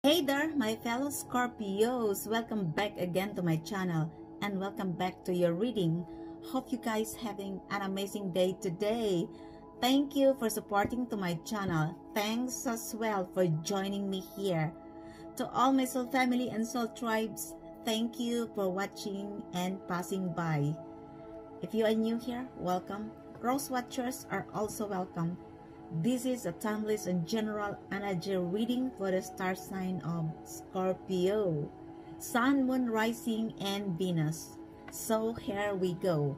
Hey there, my fellow Scorpios! Welcome back again to my channel and welcome back to your reading. Hope you guys having an amazing day today. Thank you for supporting to my channel. Thanks as well for joining me here. To all my soul family and soul tribes, thank you for watching and passing by. If you are new here, welcome. Rose watchers are also welcome. This is a timeless and general energy reading for the star sign of Scorpio, Sun, Moon, Rising, and Venus. So here we go.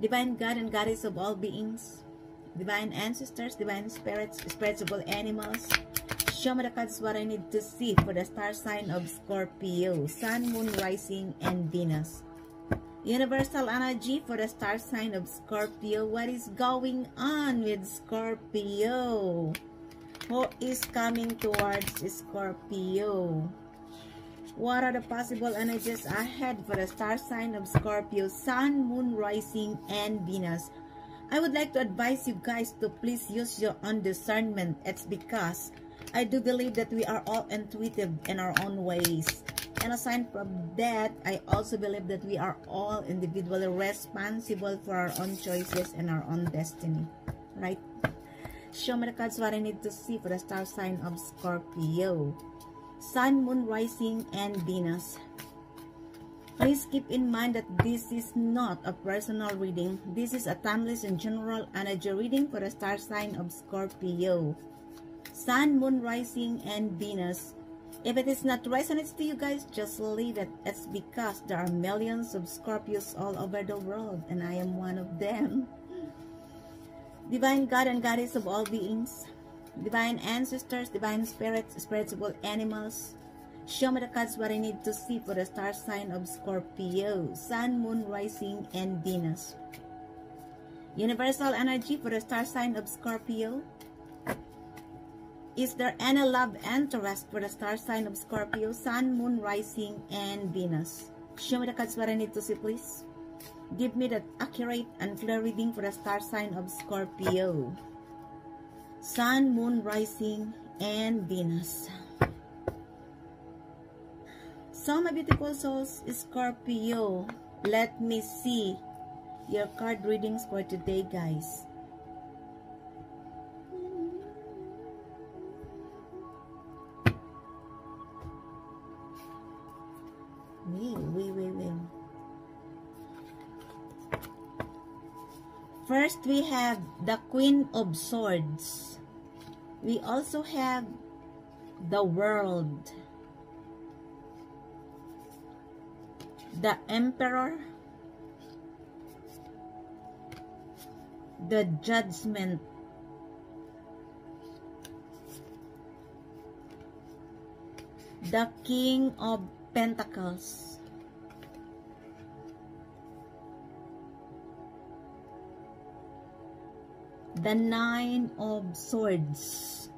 Divine God and Goddess of all beings, divine ancestors, divine spirits, spirits of all animals, show me the cards what I need to see for the star sign of Scorpio, Sun, Moon, Rising, and Venus. Universal energy for the star sign of Scorpio. What is going on with Scorpio? Who is coming towards Scorpio? What are the possible energies ahead for the star sign of Scorpio, Sun, Moon, Rising, and Venus? I would like to advise you guys to please use your own discernment. It's because I do believe that we are all intuitive in our own ways. And aside from that, I also believe that we are all individually responsible for our own choices and our own destiny. Right? Show me the cards what I need to see for the star sign of Scorpio. Sun, Moon, Rising, and Venus. Please keep in mind that this is not a personal reading. This is a timeless and general energy reading for the star sign of Scorpio. Sun, Moon, Rising, and Venus. If it is not resonates to you guys, just leave it. It's because there are millions of Scorpios all over the world, and I am one of them. Divine God and Goddess of all beings, divine ancestors, divine spirits, spirits of all animals, show me the cards what I need to see for the star sign of Scorpio, Sun, Moon, Rising, and Venus. Universal energy for the star sign of Scorpio. Is there any love interest for the star sign of Scorpio, Sun, Moon, Rising, and Venus? Show me the cards what I need to see, please. Give me the accurate and clear reading for the star sign of Scorpio, Sun, Moon, Rising, and Venus. So my beautiful souls, Scorpio, let me see your card readings for today, guys. First, we have the Queen of Swords. We also have the World, the Emperor, the Judgment, the King of Pentacles, the Nine of Swords,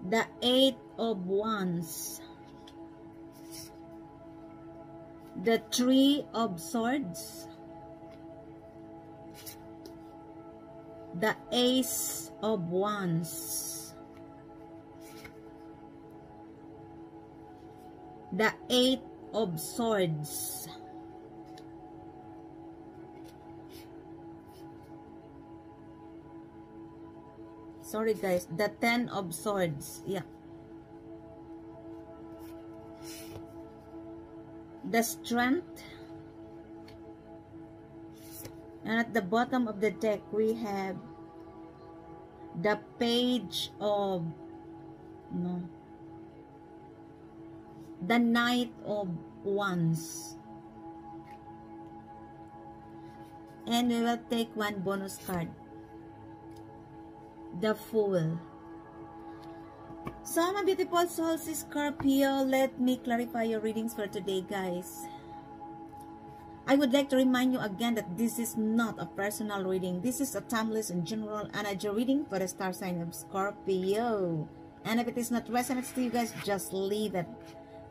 the Eight of Wands, the Three of Swords, the Ace of Wands, the Eight of Swords, sorry guys, the Ten of Swords, yeah, the Strength, and at the bottom of the deck we have the Page of the Knight of Wands. And we will take one bonus card, the Fool. So my beautiful souls, Scorpio, let me clarify your readings for today, guys. I would like to remind you again that this is not a personal reading. This is a timeless and general energy reading for the star sign of Scorpio. And if it is not resonates to you guys, just leave it.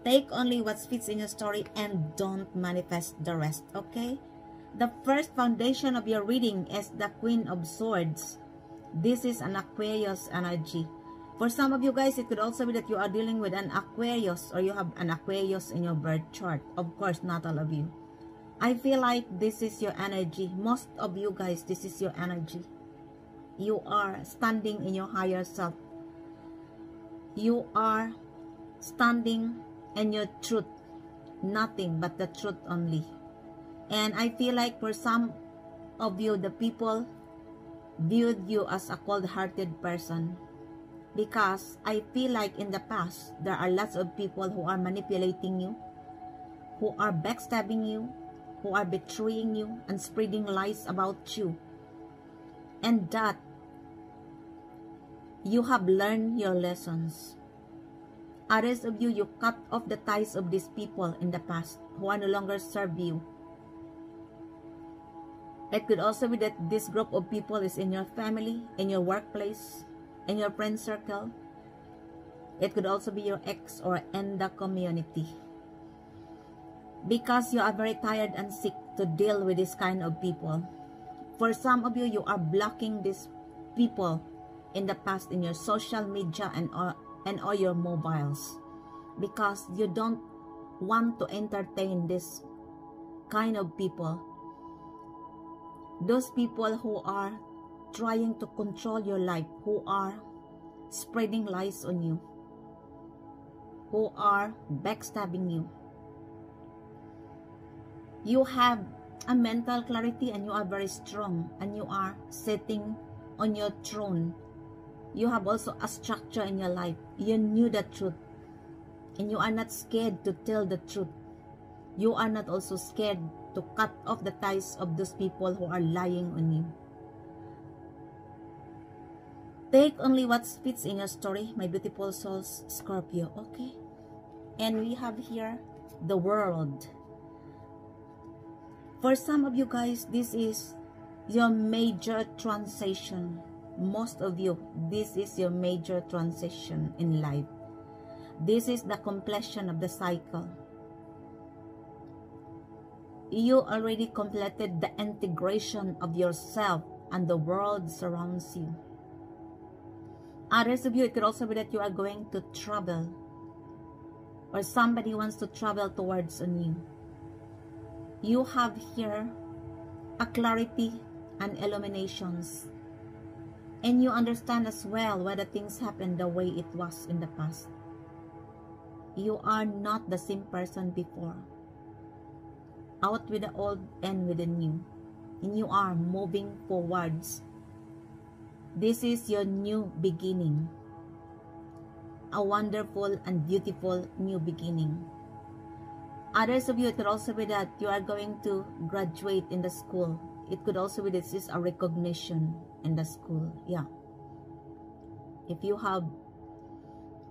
Take only what fits in your story and don't manifest the rest, okay? The first foundation of your reading is the Queen of Swords. This is an Aquarius energy. For some of you guys, it could also be that you are dealing with an Aquarius, or you have an Aquarius in your birth chart. Of course, not all of you. I feel like this is your energy. Most of you guys, this is your energy. You are standing in your higher self. You are standing in your truth. Nothing but the truth only. And I feel like for some of you, the people viewed you as a cold-hearted person. Because I feel like in the past, there are lots of people who are manipulating you, who are backstabbing you, who are betraying you and spreading lies about you. And that you have learned your lessons. Others of you, you cut off the ties of these people in the past who are no longer serve you. It could also be that this group of people is in your family, in your workplace, in your friend circle. It could also be your ex or in the community. Because you are very tired and sick to deal with this kind of people. For some of you, you are blocking these people in the past in your social media and all your mobiles. Because you don't want to entertain this kind of people. Those people who are trying to control your life, who are spreading lies on you, who are backstabbing you. You have a mental clarity and you are very strong and you are sitting on your throne. You have also a structure in your life. You knew the truth and you are not scared to tell the truth. You are not also scared to cut off the ties of those people who are lying on you. Take only what fits in your story, my beautiful souls, Scorpio, okay? And we have here the World. For some of you guys, this is your major transition. Most of you, this is your major transition in life. This is the completion of the cycle. You already completed the integration of yourself and the world surrounds you. Others of you, it could also be that you are going to travel, or somebody wants to travel towards on you. You have here a clarity and illuminations, and you understand as well why the things happened the way it was in the past. You are not the same person before. Out with the old and with the new, and you are moving forwards. This is your new beginning, a wonderful and beautiful new beginning. Others of you, it could also be that you are going to graduate in the school. It could also be this is a recognition in the school. Yeah. If you have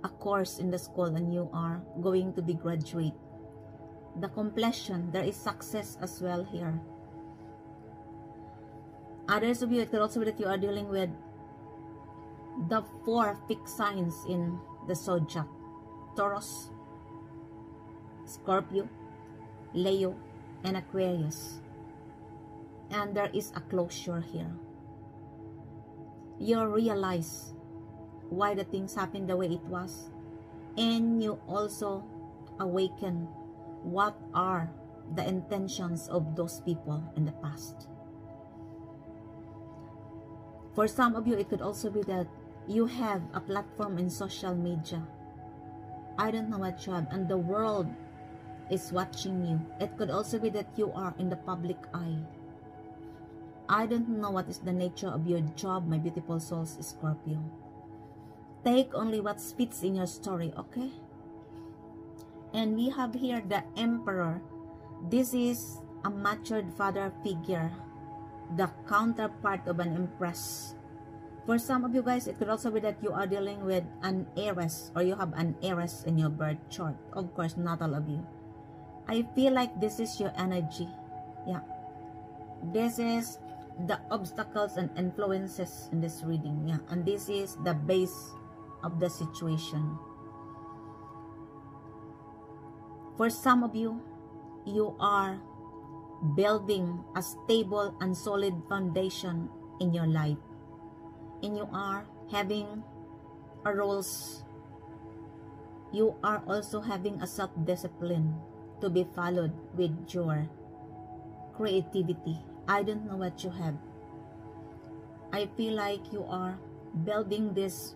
a course in the school and you are going to be graduate, the completion, there is success as well here. Others of you, it could also be that you are dealing with the 4 fixed signs in the zodiac: Taurus, Scorpio, Leo, and Aquarius. And there is a closure here. You realize why the things happened the way it was, and you also awaken what are the intentions of those people in the past. For some of you, it could also be that you have a platform in social media. I don't know what you have, and the world is watching you. It could also be that you are in the public eye. I don't know what is the nature of your job, my beautiful souls, Scorpio. Take only what fits in your story, okay? And we have here the Emperor. This is a matured father figure, the counterpart of an empress. For some of you guys, it could also be that you are dealing with an heiress, or you have an heiress in your birth chart. Of course, not all of you. I feel like this is your energy. Yeah. This is the obstacles and influences in this reading. Yeah. And this is the base of the situation. For some of you, you are building a stable and solid foundation in your life. And you are having a rules. You are also having a self-discipline to be followed with your creativity. I don't know what you have. I feel like you are building this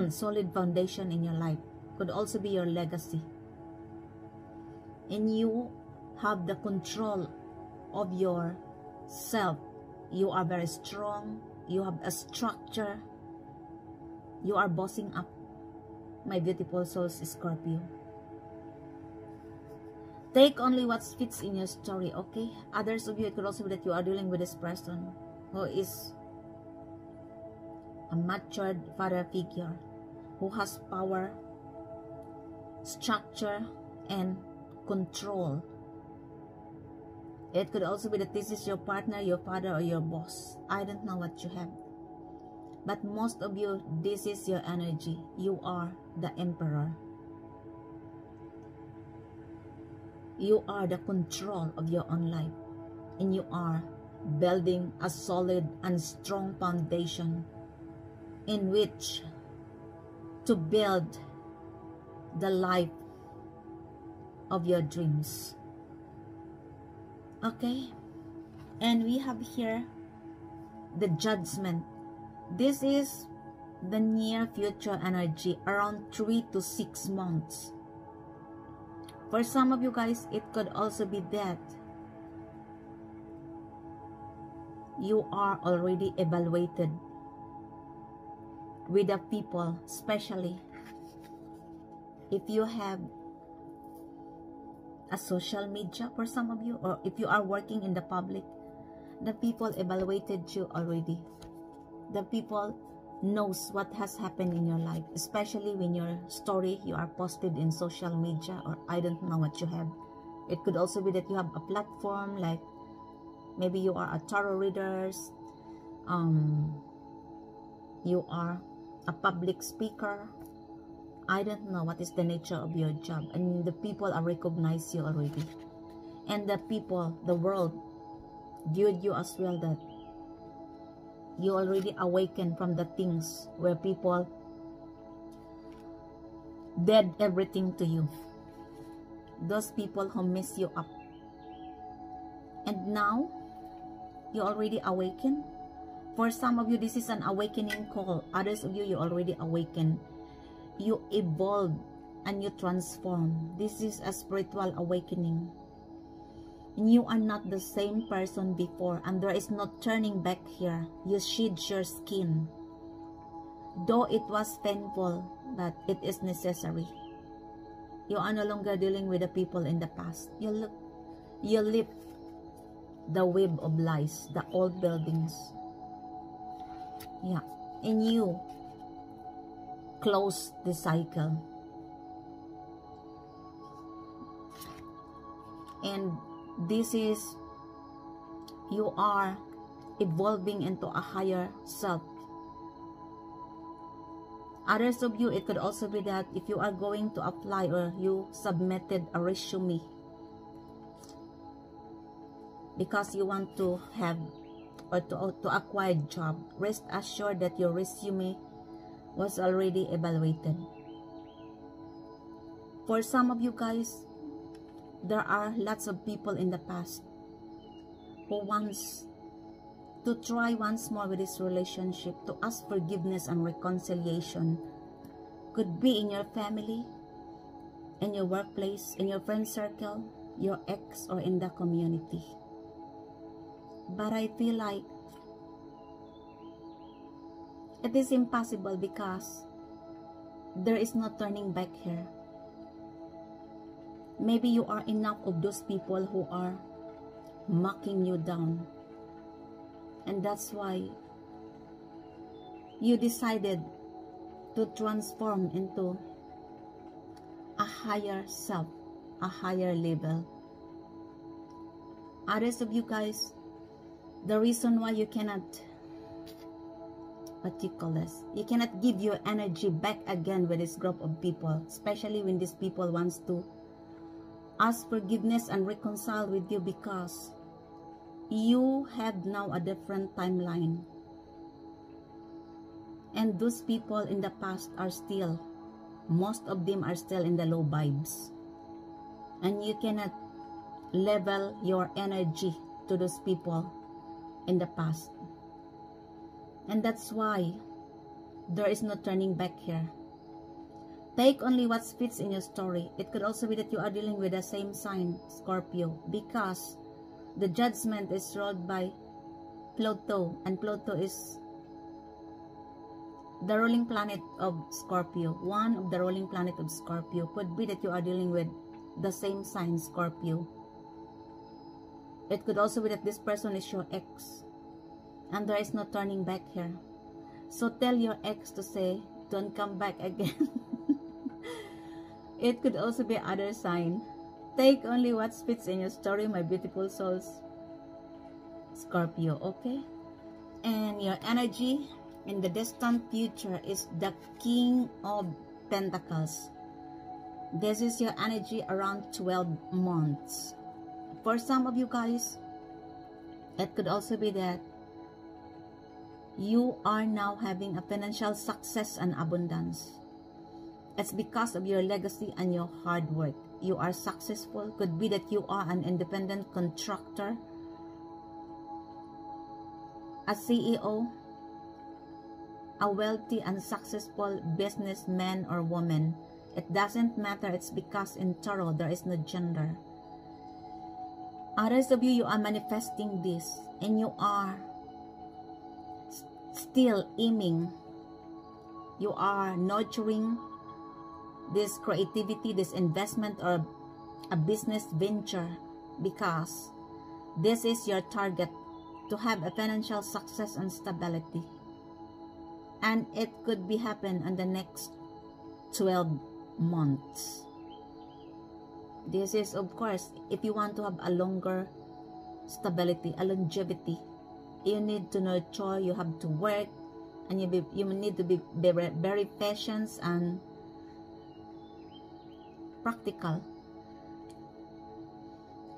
solid foundation in your life. Could also be your legacy. And you have the control of your self. You are very strong. You have a structure. You are bossing up, my beautiful souls, Scorpio. Take only what fits in your story, okay? Others of you, it could also be that you are dealing with this person who is a matured father figure, who has power, structure, and control. It could also be that this is your partner, your father, or your boss. I don't know what you have. But most of you, this is your energy. You are the emperor. You are the control of your own life. And you are building a solid and strong foundation in which to build the life of your dreams. Okay? And we have here the Judgment. This is the near future energy, around 3 to 6 months. For some of you guys, it could also be that you are already evaluated with the people, especially if you have a social media for some of you, or if you are working in the public, the people evaluated you already. The people knows what has happened in your life, especially when your story you are posted in social media, or I don't know what you have. It could also be that you have a platform, like maybe you are a tarot readers, you are a public speaker. I don't know what is the nature of your job, and the people are recognize you already, and the people, the world viewed you as well, that you already awaken from the things where people did everything to you. Those people who mess you up. And now, you already awaken. For some of you, this is an awakening call. Others of you, you already awaken. You evolve and you transform. This is a spiritual awakening. You are not the same person before, and there is no turning back here. You shed your skin. Though it was painful, but it is necessary. You are no longer dealing with the people in the past. You lift the web of lies, the old buildings. Yeah, and you close the cycle. And this is, you are evolving into a higher self. Others of you, it could also be that if you are going to apply, or you submitted a resume because you want to have or to acquire a job, rest assured that your resume was already evaluated. For some of you guys, there are lots of people in the past who wants to try once more with this relationship, to ask forgiveness and reconciliation. Could be in your family, in your workplace, in your friend circle, your ex, or in the community. But I feel like it is impossible, because there is no turning back here. Maybe you are enough of those people who are mocking you down, and that's why you decided to transform into a higher self, a higher level. Others of you guys, the reason why you cannot, what you call this, you cannot give your energy back again with this group of people, especially when these people wants to ask forgiveness and reconcile with you, because you have now a different timeline. And those people in the past are still, most of them are still in the low vibes. And you cannot level your energy to those people in the past. And that's why there is no turning back here. Take only what fits in your story. It could also be that you are dealing with the same sign, Scorpio, because the judgment is ruled by Pluto, and Pluto is the ruling planet of Scorpio. One of the ruling planet of Scorpio. Could be that you are dealing with the same sign, Scorpio. It could also be that this person is your ex, and there is no turning back here. So tell your ex to say, don't come back again. It could also be other sign. Take only what fits in your story, my beautiful souls, Scorpio, okay? And your energy in the distant future is the King of Pentacles. This is your energy around 12 months. For some of you guys, it could also be that you are now having a financial success and abundance. It's because of your legacy and your hard work. You are successful. Could be that you are an independent contractor, a CEO, a wealthy and successful businessman or woman. It doesn't matter. It's because in Tarot, there is no gender. Others of you, you are manifesting this, and you are still aiming. You are nurturing this creativity, this investment, or a business venture, because this is your target, to have a financial success and stability. And it could be happen in the next 12 months. This is, of course, if you want to have a longer stability, a longevity, you need to nurture, you have to work, and you need to be very patient and practical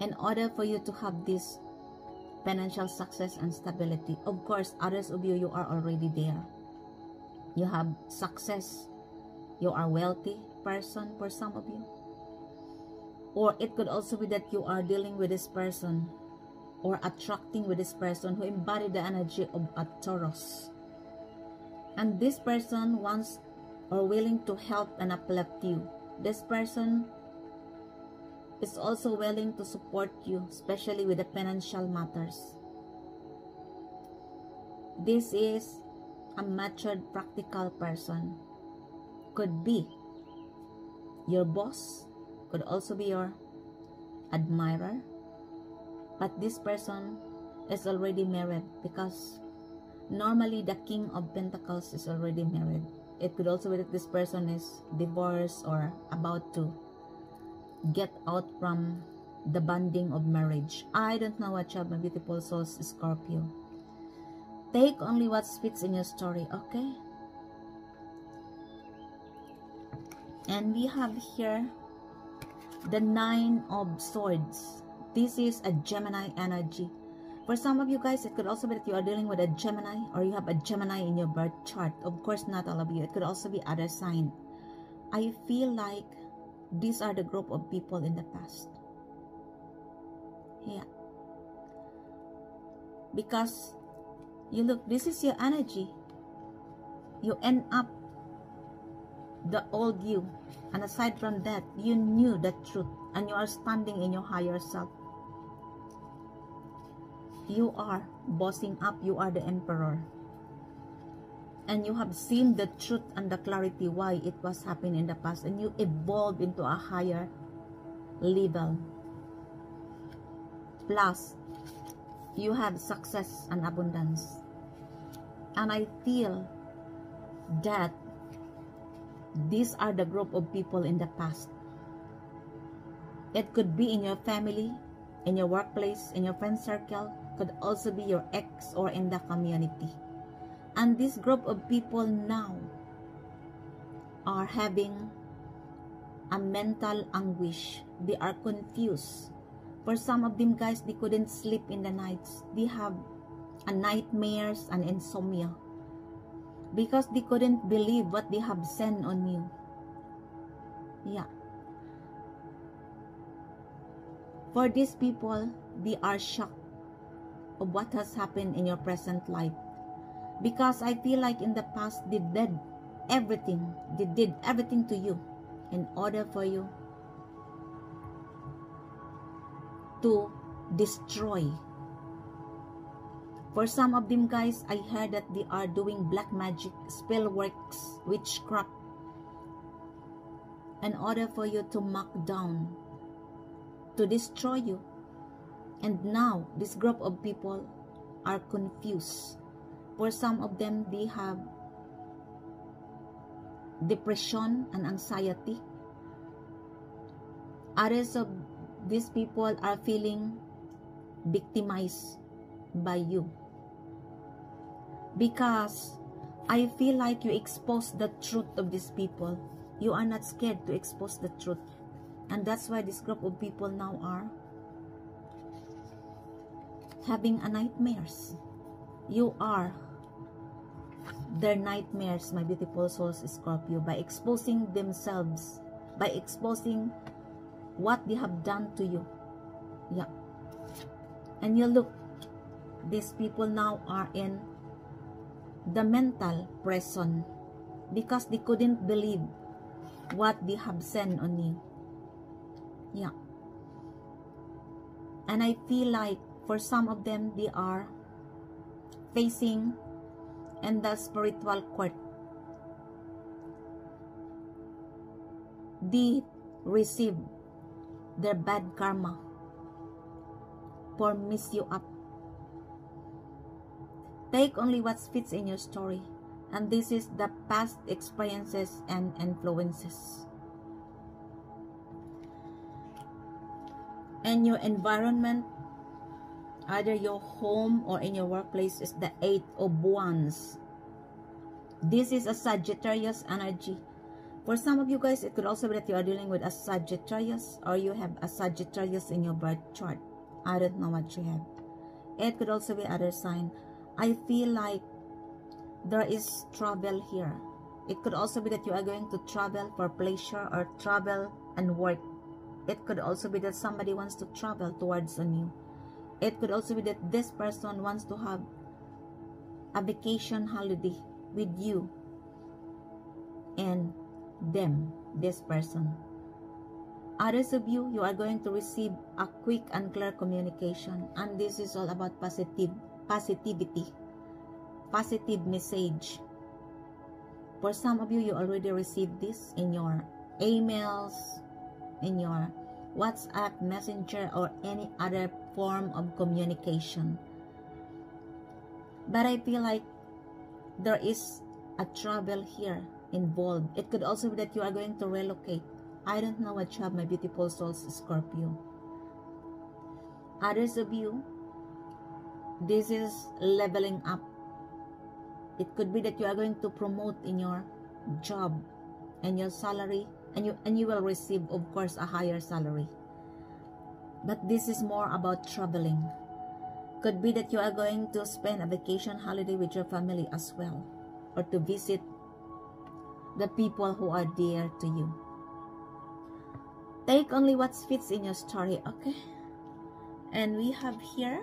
in order for you to have this financial success and stability. Of course, others of you, you are already there. You have success. You are wealthy person for some of you. Or it could also be that you are dealing with this person or attracting with this person who embody the energy of a Taurus. And this person wants or willing to help and uplift you. This person is also willing to support you, especially with the financial matters. This is a matured, practical person. Could be your boss, could also be your admirer, but this person is already married, because normally the King of Pentacles is already married. It could also be that this person is divorced or about to get out from the bonding of marriage. I don't know what you have, my beautiful souls, Scorpio. Take only what fits in your story, okay? And we have here the Nine of Swords. This is a Gemini energy. For some of you guys, it could also be that you are dealing with a Gemini, or you have a Gemini in your birth chart. Of course, not all of you. It could also be other sign. I feel like these are the group of people in the past. Yeah. Because you look, this is your energy. You end up the old you. And aside from that, you knew the truth. And you are standing in your higher self. You are bossing up. You are the emperor. And you have seen the truth and the clarity why it was happening in the past. And you evolve into a higher level. Plus, you have success and abundance. And I feel that these are the group of people in the past. It could be in your family, in your workplace, in your friend circle. Could also be your ex or in the community. And this group of people now are having a mental anguish. They are confused. For some of them, guys, they couldn't sleep in the nights. They have nightmares and insomnia because they couldn't believe what they have sent on you. Yeah. For these people, they are shocked of what has happened in your present life. Because I feel like in the past, they did everything. They did everything to you in order for you to destroy. For some of them, guys, I heard that they are doing black magic, spell works, witchcraft, in order for you to mark down, to destroy you. And now, this group of people are confused. For some of them, they have depression and anxiety. Others of these people are feeling victimized by you. Because I feel like you expose the truth of these people. You are not scared to expose the truth. And that's why this group of people now are having nightmares. You are their nightmares, my beautiful souls, Scorpio, by exposing themselves, by exposing what they have done to you. Yeah. And you look, these people now are in the mental prison because they couldn't believe what they have sent on you. Yeah. And I feel like for some of them, they are facing in the spiritual court. They receive their bad karma for mess you up. Take only what fits in your story, and this is the past experiences and influences. And your environment, either your home or in your workplace, is the 8 of Wands. This is a Sagittarius energy. For some of you guys, it could also be that you are dealing with a Sagittarius, or you have a Sagittarius in your birth chart. I don't know what you have. It could also be other sign. I feel like there is travel here. It could also be that you are going to travel for pleasure or travel and work. It could also be that somebody wants to travel towards on you. It could also be that this person wants to have a vacation holiday with you and them, this person. Others of you, you are going to receive a quick and clear communication, and this is all about positivity, positive message. For some of you, you already received this in your emails, in your WhatsApp, Messenger, or any other form of communication. But I feel like there is a travel here involved. It could also be that you are going to relocate. I don't know what you have, my beautiful souls, Scorpio. Others of you, this is leveling up. It could be that you are going to promote in your job and your salary, and you will receive, of course, a higher salary. But this is more about traveling. Could be that you are going to spend a vacation holiday with your family as well, or to visit the people who are dear to you. Take only what fits in your story, okay? And we have here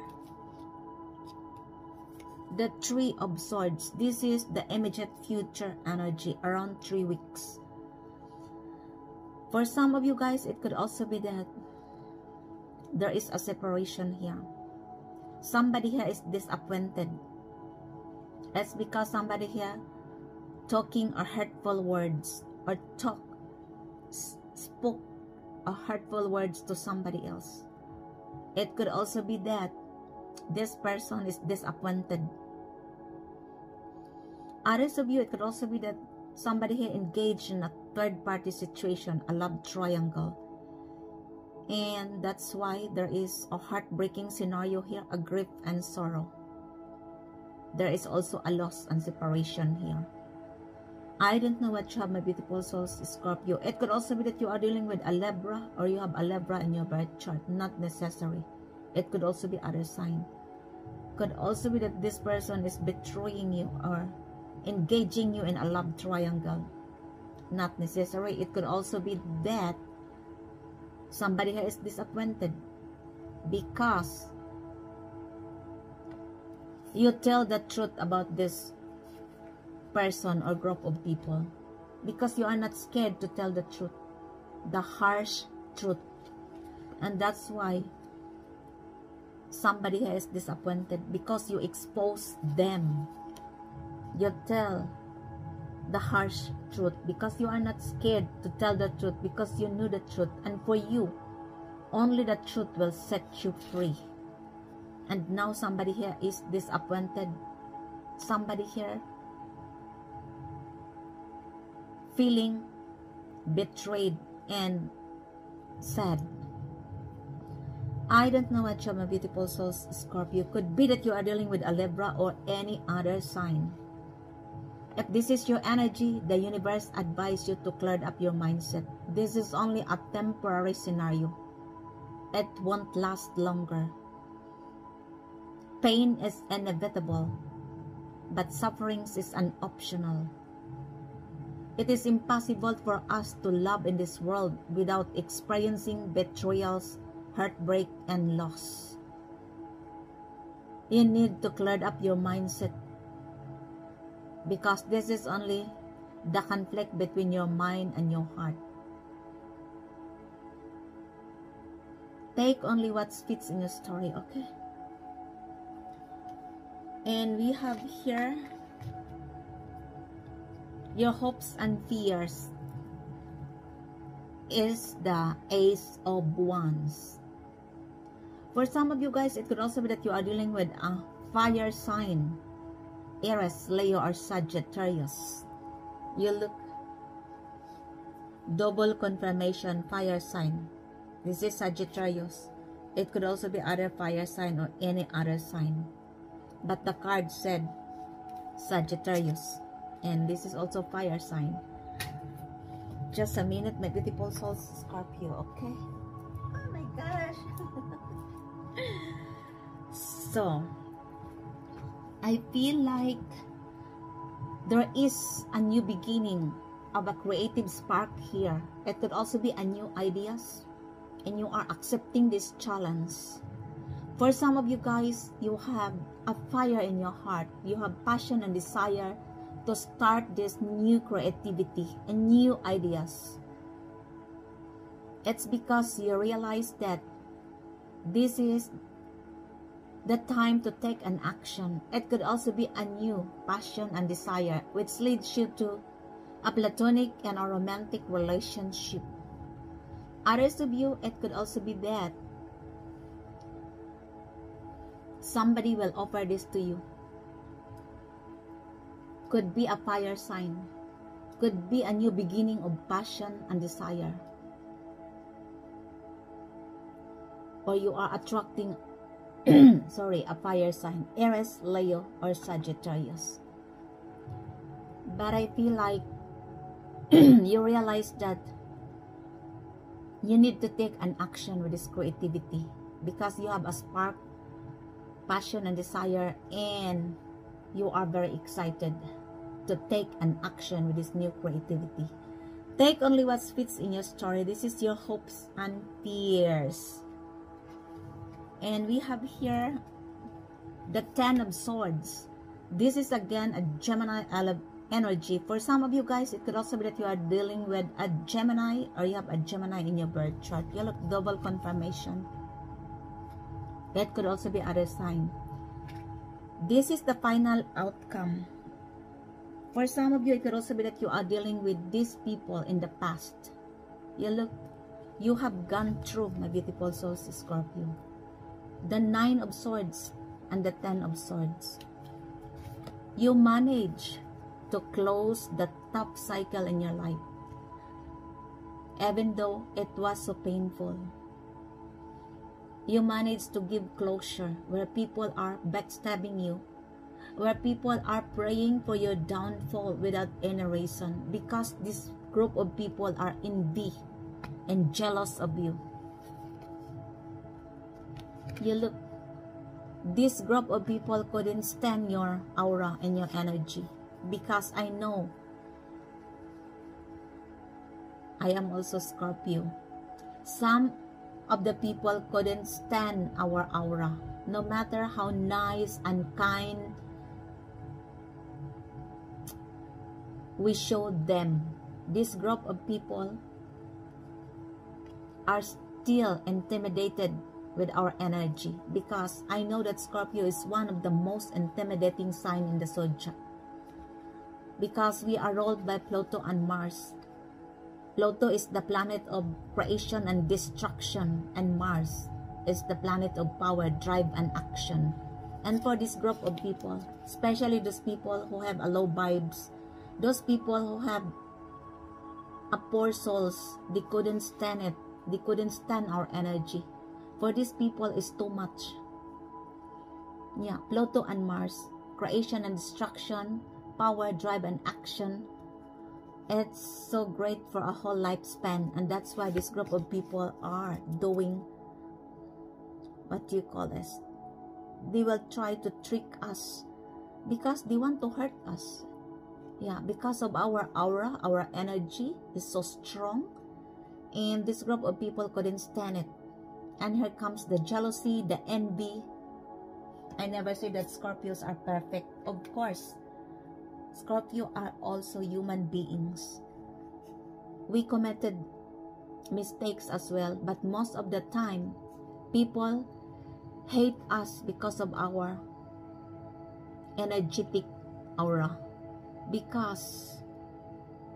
the 3 of Swords. This is the immediate future energy, around 3 weeks. For some of you guys, it could also be that there is a separation here. Somebody here is disappointed. It's because somebody here talking or hurtful words, or spoke or hurtful words to somebody else. It could also be that this person is disappointed. Others of you, it could also be that somebody here engaged in a third-party situation, a love triangle. And that's why there is a heartbreaking scenario here, a grief and sorrow. There is also a loss and separation here. I don't know what you have, my beautiful souls, Scorpio. It could also be that you are dealing with a Libra, or you have a Libra in your birth chart. Not necessary. It could also be other sign. Could also be that this person is betraying you or engaging you in a love triangle. Not necessary. It could also be that somebody here is disappointed because you tell the truth about this person or group of people, because you are not scared to tell the truth, the harsh truth. And that's why somebody here is disappointed, because you expose them. You tell the harsh truth because you are not scared to tell the truth, because you knew the truth, and for you only the truth will set you free. And now somebody here is disappointed. Somebody here feeling betrayed and sad. I don't know what you, my beautiful souls, Scorpio. Could be that you are dealing with a Libra or any other sign. If this is your energy, the universe advises you to clear up your mindset. This is only a temporary scenario. It won't last longer. Pain is inevitable, but sufferings is an optional. It is impossible for us to love in this world without experiencing betrayals, heartbreak, and loss. You need to clear up your mindset, because this is only the conflict between your mind and your heart. Take only what fits in your story, okay? And we have here your hopes and fears is the Ace of Wands. For some of you guys, it could also be that you are dealing with a fire sign, Aries, Leo, or Sagittarius. You look, double confirmation, fire sign. This is Sagittarius. It could also be other fire sign or any other sign. But the card said Sagittarius. And this is also fire sign. Just a minute, my beautiful souls, Scorpio, okay? Oh my gosh. So, I feel like there is a new beginning of a creative spark here. It could also be a new ideas, and you are accepting this challenge. For some of you guys, you have a fire in your heart. You have passion and desire to start this new creativity and new ideas. It's because you realize that this is the time to take an action. It could also be a new passion and desire, which leads you to a platonic and a romantic relationship. Others of you, it could also be that somebody will offer this to you. Could be a fire sign. Could be a new beginning of passion and desire. Or you are attracting a fire sign, Aries, Leo, or Sagittarius. But I feel like you realize that you need to take an action with this creativity, because you have a spark, passion, and desire, and you are very excited to take an action with this new creativity. Take only what fits in your story. This is your hopes and fears. And we have here the Ten of Swords. This is again a Gemini energy. For some of you guys, it could also be that you are dealing with a Gemini, or you have a Gemini in your birth chart. You look, double confirmation. That could also be other sign. This is the final outcome. For some of you, it could also be that you are dealing with these people in the past. You look, you have gone through, my beautiful souls, Scorpio, the Nine of Swords and the Ten of Swords. You manage to close the top cycle in your life, even though it was so painful. You managed to give closure where people are backstabbing you. where people are praying for your downfall without any reason, because this group of people are envy and jealous of you. You look, this group of people couldn't stand your aura and your energy, because I know I am also Scorpio. Some of the people couldn't stand our aura, no matter how nice and kind we showed them. This group of people are still intimidated with our energy, because I know that Scorpio is one of the most intimidating signs in the zodiac, because we are ruled by Pluto and Mars. Pluto is the planet of creation and destruction, and Mars is the planet of power, drive, and action. And for this group of people, especially those people who have a low vibes, those people who have a poor souls, they couldn't stand it. They couldn't stand our energy. For these people, it's too much. Yeah, Pluto and Mars, creation and destruction, power, drive, and action. It's so great for a whole lifespan, and that's why this group of people are doing, what do you call this? They will try to trick us, because they want to hurt us. Yeah, because of our aura, our energy is so strong, and this group of people couldn't stand it. And here comes the jealousy, the envy. I never say that Scorpios are perfect. Of course, Scorpio are also human beings. We committed mistakes as well, but most of the time, people hate us because of our energetic aura, because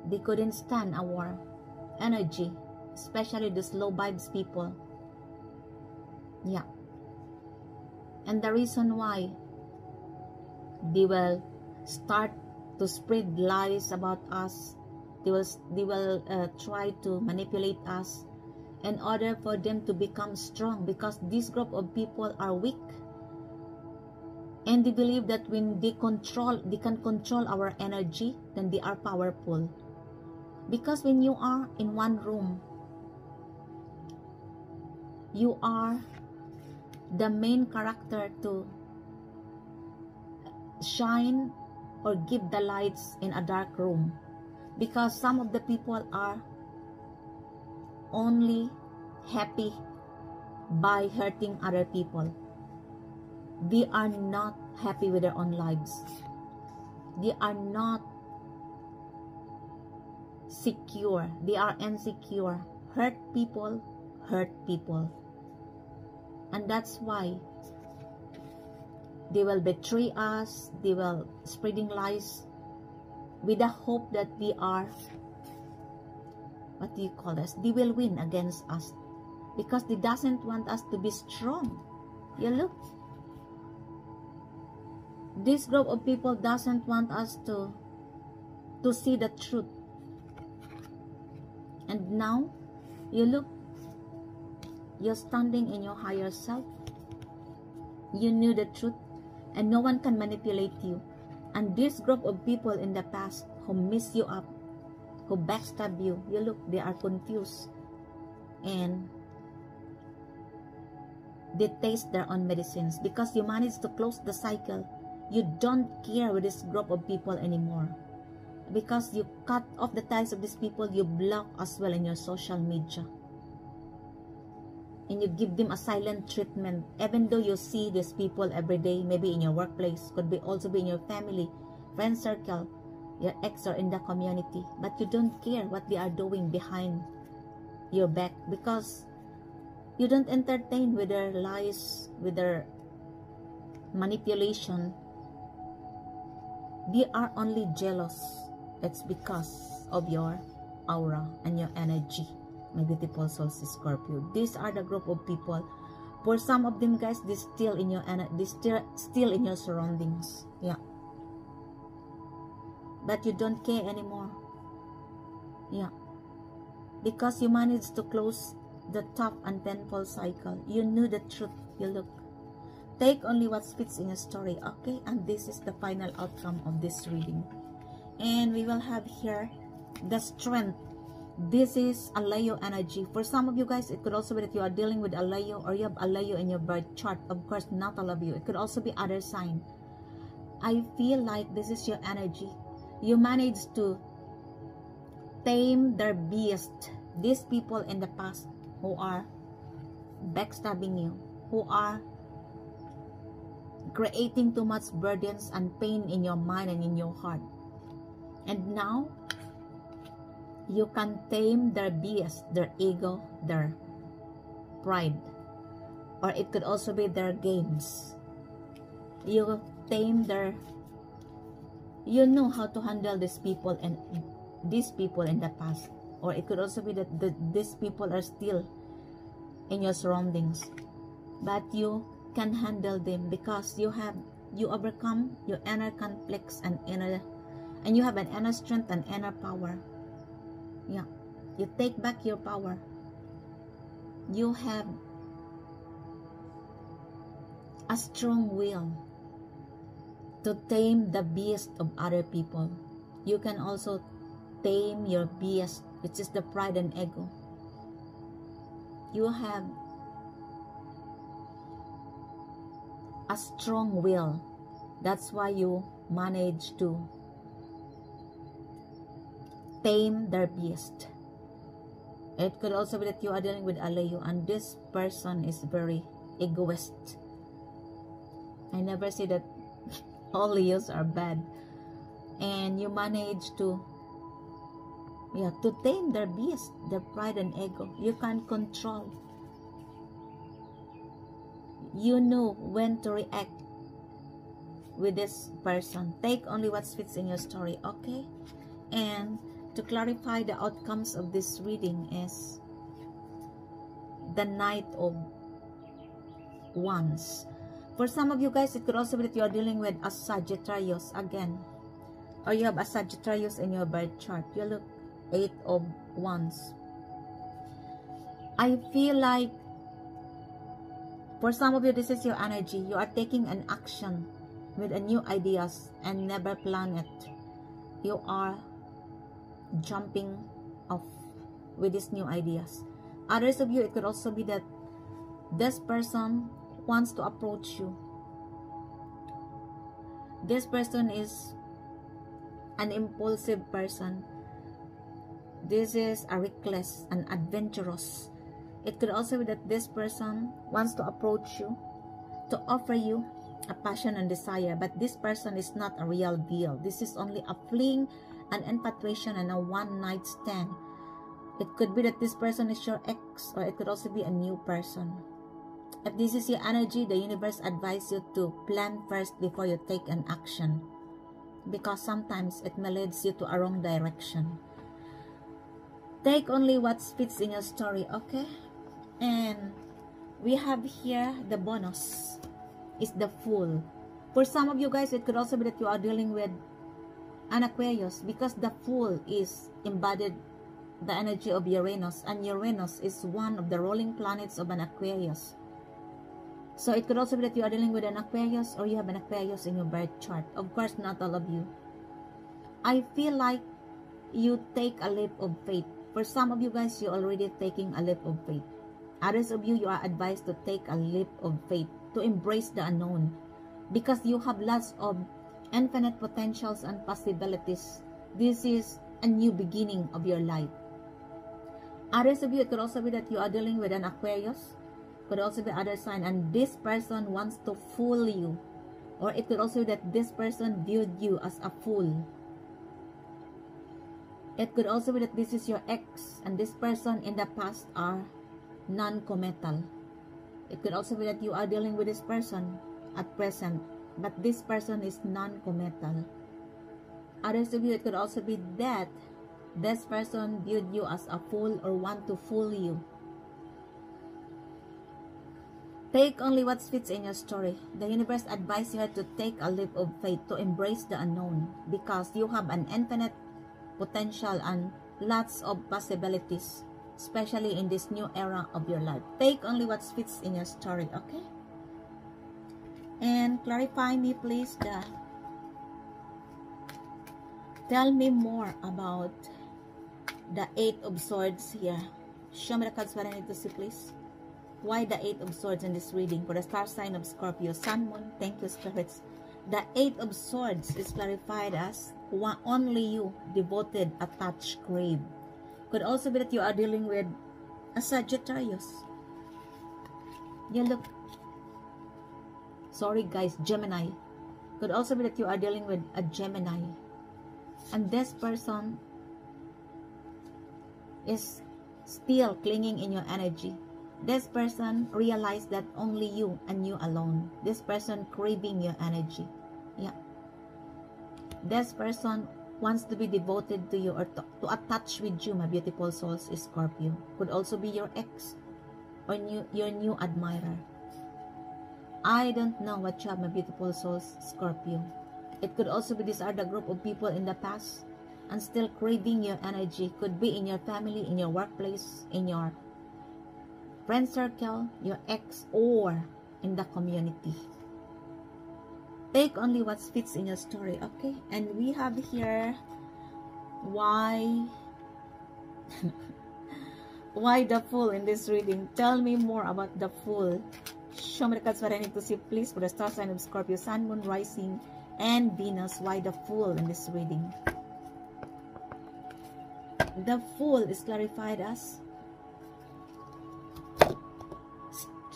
they couldn't stand our energy, especially the low vibes people. Yeah, and the reason why they will start to spread lies about us, they will try to manipulate us in order for them to become strong, because this group of people are weak, and they believe that when they can control our energy, then they are powerful. Because when you are in one room, you are the main character to shine or give the lights in a dark room, because some of the people are only happy by hurting other people. They are not happy with their own lives. They are not secure. They are insecure. Hurt people. And that's why they will betray us. They will spreading lies with the hope that we are, what do you call this? They will win against us, because they doesn't want us to be strong. You look, this group of people doesn't want us to see the truth. And now, you look, you're standing in your higher self. You knew the truth, and no one can manipulate you. And this group of people in the past who mess you up, who backstab you, you look, they are confused, and they taste their own medicines, because you managed to close the cycle. You don't care with this group of people anymore, because you cut off the ties of these people. You block as well in your social media, and you give them a silent treatment, even though you see these people every day, maybe in your workplace, could be also be in your family, friend circle, your ex, or in the community, but you don't care what they are doing behind your back, because you don't entertain with their lies, with their manipulation. They are only jealous. It's because of your aura and your energy, my beautiful souls, Scorpio. These are the group of people. For some of them, guys, they still in your still in your surroundings. Yeah, but you don't care anymore. Yeah, because you managed to close the tough and painful cycle. You knew the truth. You look, Take only what fits in your story, okay? And this is the final outcome of this reading. And we will have here the strength. This is a Leo energy. For some of you guys, it could also be that you are dealing with a Leo, or you have a Leo in your birth chart. Of course, not all of you. It could also be other sign. I feel like this is your energy. You managed to tame their beast. These people in the past who are backstabbing you, who are creating too much burdens and pain in your mind and in your heart. And now, you can tame their BS, their ego, their pride. Or it could also be their games. You tame their... You know how to handle these people and these people in the past. Or it could also be that these people are still in your surroundings. But you can handle them because you overcome your inner conflicts and you have an inner strength and inner power. Yeah, you take back your power. You have a strong will to tame the beast of other people. You can also tame your beast, which is the pride and ego. You have a strong will. That's why you manage to tame their beast. It could also be that you are dealing with a Leo, and this person is very egoist. I never say that all Leos are bad. And you manage to tame their beast, their pride and ego. You can control. You know when to react with this person. Take only what fits in your story, okay? And to clarify the outcomes of this reading is the Knight of Wands. For some of you guys, it could also be that you are dealing with a Sagittarius again. Or you have a Sagittarius in your birth chart. You look 8 of Wands. I feel like for some of you, this is your energy. You are taking an action with a new ideas and never plan it. You are jumping off with these new ideas. Others of you, it could also be that this person wants to approach you. This person is an impulsive person. This is a reckless and adventurous. It could also be that this person wants to approach you, to offer you a passion and desire, but this person is not a real deal. This is only a fling, an infatuation, and a one-night stand. It could be that this person is your ex, or it could also be a new person. If this is your energy, the universe advises you to plan first before you take an action, because sometimes it may lead you to a wrong direction. Take only what fits in your story, okay? And we have here the bonus is the Fool. For some of you guys, it could also be that you are dealing with an Aquarius, because the Fool is embodied the energy of Uranus, and Uranus is one of the ruling planets of an Aquarius. So it could also be that you are dealing with an Aquarius, or you have an Aquarius in your birth chart. Of course, not all of you. I feel like you take a leap of faith. For some of you guys, you're already taking a leap of faith. Others of you, you are advised to take a leap of faith, to embrace the unknown, because you have lots of infinite potentials and possibilities. This is a new beginning of your life. Others of you, it could also be that you are dealing with an Aquarius, could also be other sign, and this person wants to fool you, or it could also be that this person viewed you as a fool. It could also be that this is your ex, and this person in the past are non-committal. It could also be that you are dealing with this person at present, but this person is non-committal. Others of you, it could also be that this person viewed you as a fool or want to fool you. Take only what fits in your story. The universe advises you to take a leap of faith, to embrace the unknown, because you have an infinite potential and lots of possibilities, especially in this new era of your life. Take only what fits in your story, okay? And clarify me please tell me more about the Eight of Swords here. Show me the cards what I need to see please. Why the Eight of Swords in this reading for the star sign of Scorpio, Sun, Moon? Thank you, spirits. The Eight of Swords is clarified as only you, devoted, attached, crave. Could also be that you are dealing with a Sagittarius. You look, sorry guys, Gemini. Could also be that you are dealing with a Gemini. And this person is still clinging in your energy. This person realized that only you and you alone. This person craving your energy. Yeah. This person wants to be devoted to you or to attach with you, my beautiful souls, is Scorpio. Could also be your ex or your new admirer. I don't know what you have, my beautiful souls, Scorpio. It could also be these are the group of people in the past and still craving your energy. Could be in your family, in your workplace, in your friend circle, your ex, or in the community. Take only what fits in your story, okay? And we have here why the Fool in this reading. Tell me more about the Fool. Show me the cards what I need to see please for the star sign of Scorpio, Sun, Moon, Rising, and Venus. Why the Fool in this reading? The Fool is clarified as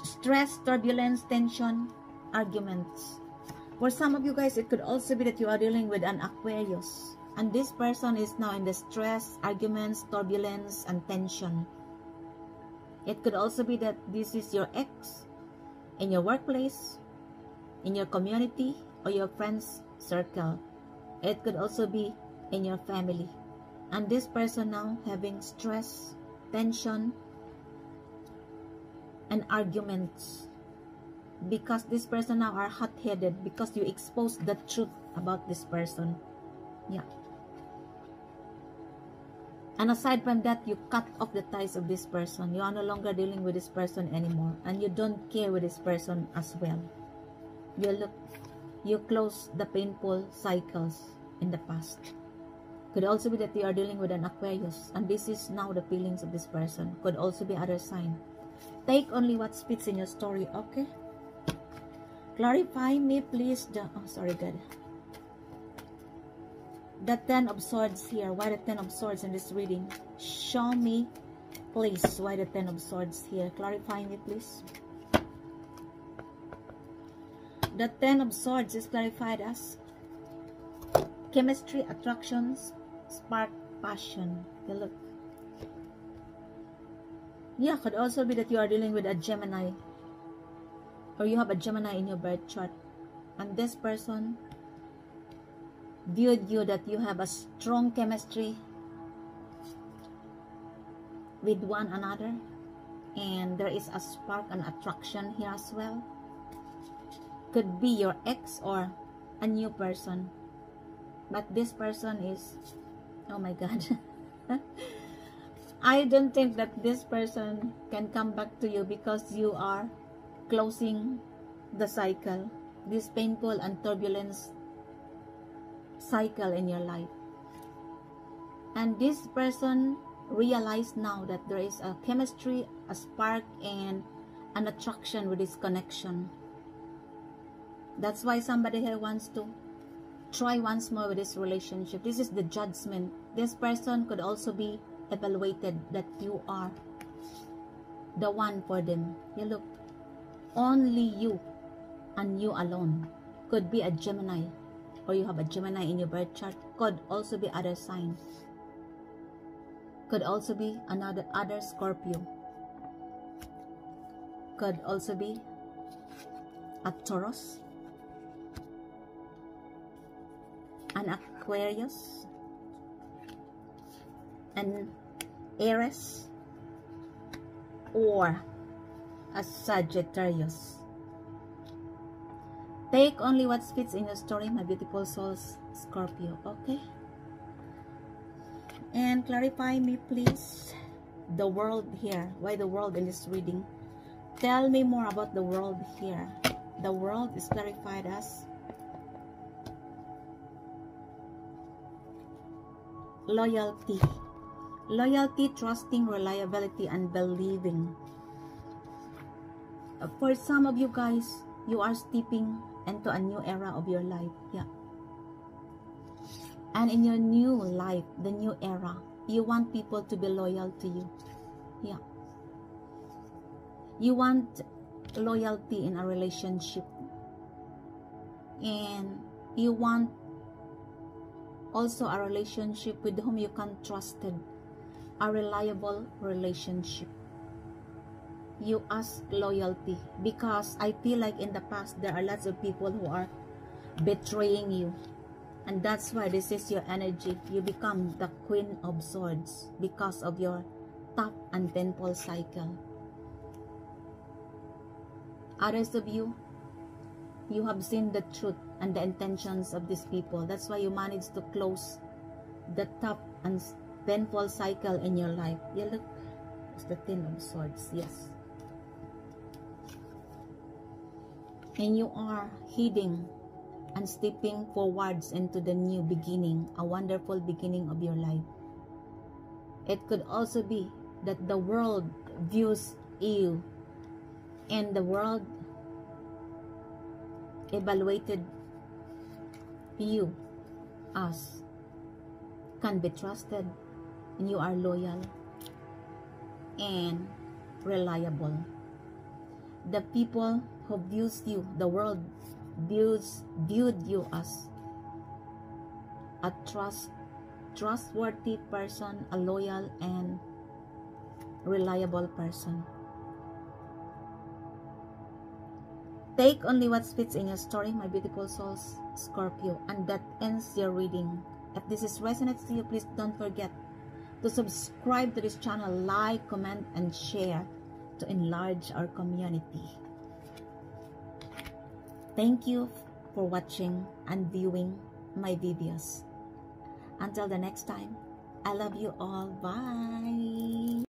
stress, turbulence, tension, arguments. For some of you guys, it could also be that you are dealing with an Aquarius. And this person is now in the stress, arguments, turbulence, and tension. It could also be that this is your ex in your workplace, in your community, or your friends circle. It could also be in your family. And this person now having stress, tension, and arguments. Because this person now are hot-headed because you exposed the truth about this person. Yeah. And aside from that, you cut off the ties of this person. You are no longer dealing with this person anymore. And you don't care with this person as well. You close the painful cycles in the past. Could also be that you are dealing with an Aquarius. And this is now the feelings of this person. Could also be other sign. Take only what fits in your story, okay? Clarify me please the Ten of Swords here. Why the Ten of Swords in this reading? Show me please why the Ten of Swords here. Clarify me please. The Ten of Swords is clarified as chemistry, attractions, spark, passion. You look. Yeah, could also be that you are dealing with a Gemini. Or you have a Gemini in your birth chart. And this person viewed you that you have a strong chemistry with one another. And there is a spark and attraction here as well. Could be your ex or a new person. But this person is, oh my God. I don't think that this person can come back to you because you are closing the cycle, this painful and turbulence cycle in your life. And this person realized now that there is a chemistry, a spark, and an attraction with this connection. That's why somebody here wants to try once more with this relationship. This is the Judgment. This person could also be evaluated that you are the one for them. You look. Only you and you alone. Could be a Gemini, or you have a Gemini in your birth chart. Could also be other signs. Could also be other Scorpio. Could also be a Taurus, an Aquarius, an Aries, or a Sagittarius. Take only what fits in your story, my beautiful souls, Scorpio, okay? And clarify me please the world here. Why the world in this reading? Tell me more about the world here. the world is clarified as loyalty. Loyalty, trusting, reliability, and believing. For some of you guys, you are stepping into a new era of your life. Yeah. And in your new life, the new era, you want people to be loyal to you. Yeah. You want loyalty in a relationship. And you want also a relationship with whom you can trust. A reliable relationship. You ask loyalty because I feel like in the past there are lots of people who are betraying you, and that's why this is your energy. You become the Queen of Swords because of your tough and painful cycle. Others of you, you have seen the truth and the intentions of these people. That's why you managed to close the tough and painful cycle in your life. Yeah, look, it's the Ten of Swords. Yes. And you are heading and stepping forwards into the new beginning, a wonderful beginning of your life. It could also be that the world views you, and the world evaluated you as can be trusted, and you are loyal and reliable. The people who views you, the world viewed you as a trustworthy person, a loyal and reliable person. Take only what fits in your story, my beautiful souls, Scorpio, and that ends your reading. If this is resonates to you, please don't forget to subscribe to this channel, like, comment, and share to enlarge our community. Thank you for watching and viewing my videos. Until the next time, I love you all. Bye.